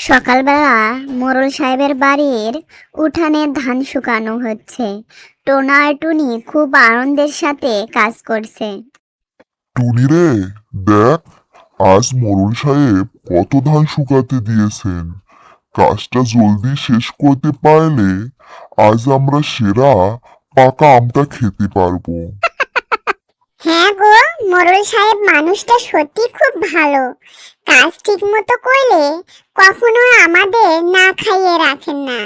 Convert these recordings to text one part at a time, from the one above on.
সকালবেলা মোড়ল সাহেবের বাড়ির উঠানে ধান শুকানো হচ্ছে। টোনা আর টুনি খুব আনন্দের সাথে কাজ করছে। টুনি রে, দেখ, আজ মোড়ল সাহেব কত ধান শুকাতে দিয়েছেন। কাজটা জলদি শেষ করতে পারলে আজ আমরা সেরা পাকা আমটা খেতে পারবো। হ্যাঁ গো, মোড়ল সাহেব মানুষটা সত্যি খুব ভালো। কাজ ঠিক মতো করলে কখনো আমাদের না খাইয়ে রাখেন না।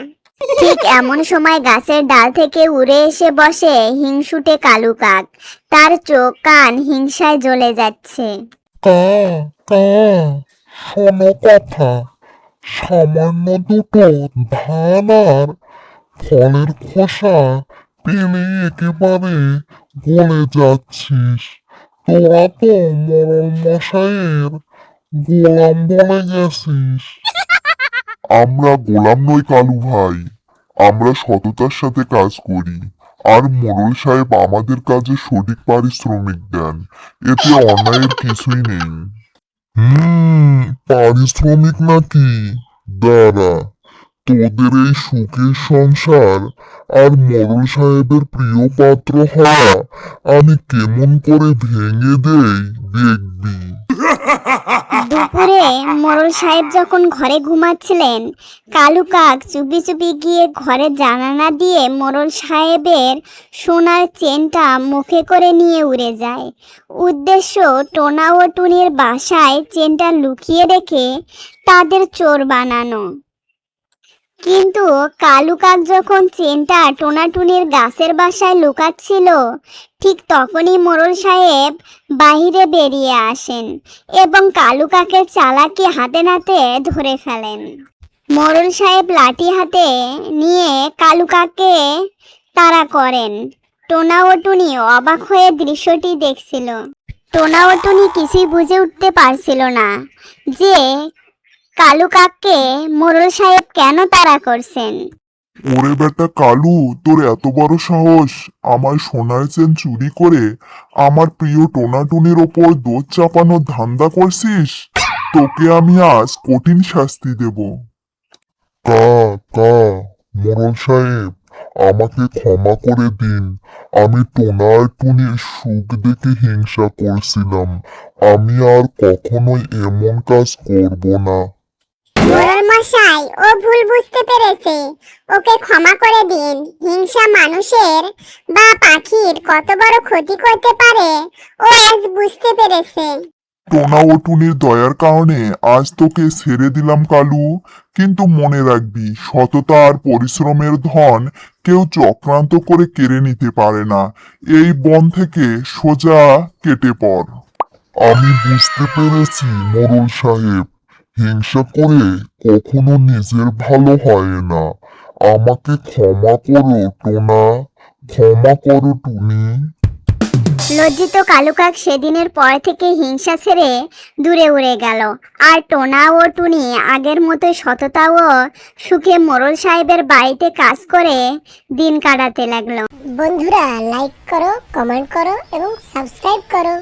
ঠিক এমন সময় গাছের ডাল থেকে উড়ে এসে বসে হিংসুটে কালু কাক। তার চোখ কান হিংসায় জ্বলে যাচ্ছে। কা কা শোনো কথা, সামান্য দুটো ধান আর ফলের খোসা পেলে একেবারে গলে যাচ্ছিস। তোরা তো মোড়ল মশাইয়ের গোলাম বনে গেছিস। আমরা গোলাম নই কালু ভাই, আমরা সততার সাথে কাজ করি, আর মোড়ল সাহেব আমাদের কাজে সঠিক পারিশ্রমিক দেন। এতে অন্যায়ের কিছুই নেই। পারিশ্রমিক নাকি? দাঁড়া, তোদের এই সুখের সংসার আর মোড়ল সাহেবের প্রিয় পাত্র হওয়া আমি কেমন করে ভেঙে দেই দেখবি। দুপুরে মোড়ল সাহেব যখন ঘরে ঘুমাচ্ছিলেন, কালু কাক চুপি চুপি গিয়ে ঘরের জানালা দিয়ে মোড়ল সাহেবের সোনার চেনটা মুখে করে নিয়ে উড়ে যায়। উদ্দেশ্য টোনা ও টুনির বাসায় চেনটা লুকিয়ে রেখে তাদের চোর বানানো। কিন্তু কালু কাক যখন চেনটা টোনাটুনির গাছের বাসায় লুকাচ্ছিল, ঠিক তখনই মোড়ল সাহেব বাহিরে বেরিয়ে আসেন এবং কালু কাকের চালাকি হাতে নাতে ধরে ফেলেন। মোড়ল সাহেব লাঠি হাতে নিয়ে কালু কাককে তাড়া করেন। টোনা ও টুনি অবাক হয়ে দৃশ্যটি দেখছিল। টোনা ও টুনি কিছুই বুঝে উঠতে পারছিল না যে কালু কাককে মোড়ল সাহেব কেন তাড়া করছেন। ওরে বেটা কালু, তোর এত বড় সাহস আমার সোনার চেন চুরি করে আমার প্রিয় টোনাটুনির ওপর দোষ চাপানোর ধান্দা করছিস? তোকে আমি আজ কঠিন শাস্তি দেব। কা কা মোড়ল সাহেব, আমাকে ক্ষমা করে দিন। আমি টোনা আর টুনির সুখ দেখে হিংসা করছিলাম। আমি আর কখনোই এমন কাজ করব না। মোড়ল মশাই, ও ভুল বুঝতে পেরেছে, ওকে ক্ষমা করে দিন। হিংসা মানুষের বা পাখির কত বড় ক্ষতি করতে পারে ও আজ বুঝতে পেরেছে। টোনা ও টুনির দয়ার কারণে আজ তোকে ছেড়ে দিলাম কালু, কিন্তু মনে রাখবি, সততা আর পরিশ্রমের ধন কেউ চক্রান্ত করে কেড়ে নিতে পারে না। এই বন থেকে সোজা কেটে পড়। আমি বুঝতে পেরেছি মোড়ল সাহেব, হিংসা করে কখনো নিজের ভালো হয় না। আমাকে ক্ষমা করো টোনা, ক্ষমা করো টুনি। লজ্জিত কালু কাক সেদিনের পর থেকে হিংসা ছেড়ে দূরে উড়ে গেল, আর টোনা ও টুনি আগের মতো সততা ও সুখে মোড়ল সাহেবের বাড়িতে কাজ করে দিন কাটাতে লাগলো। বন্ধুরা, লাইক করো, কমেন্ট করো এবং সাবস্ক্রাইব করো।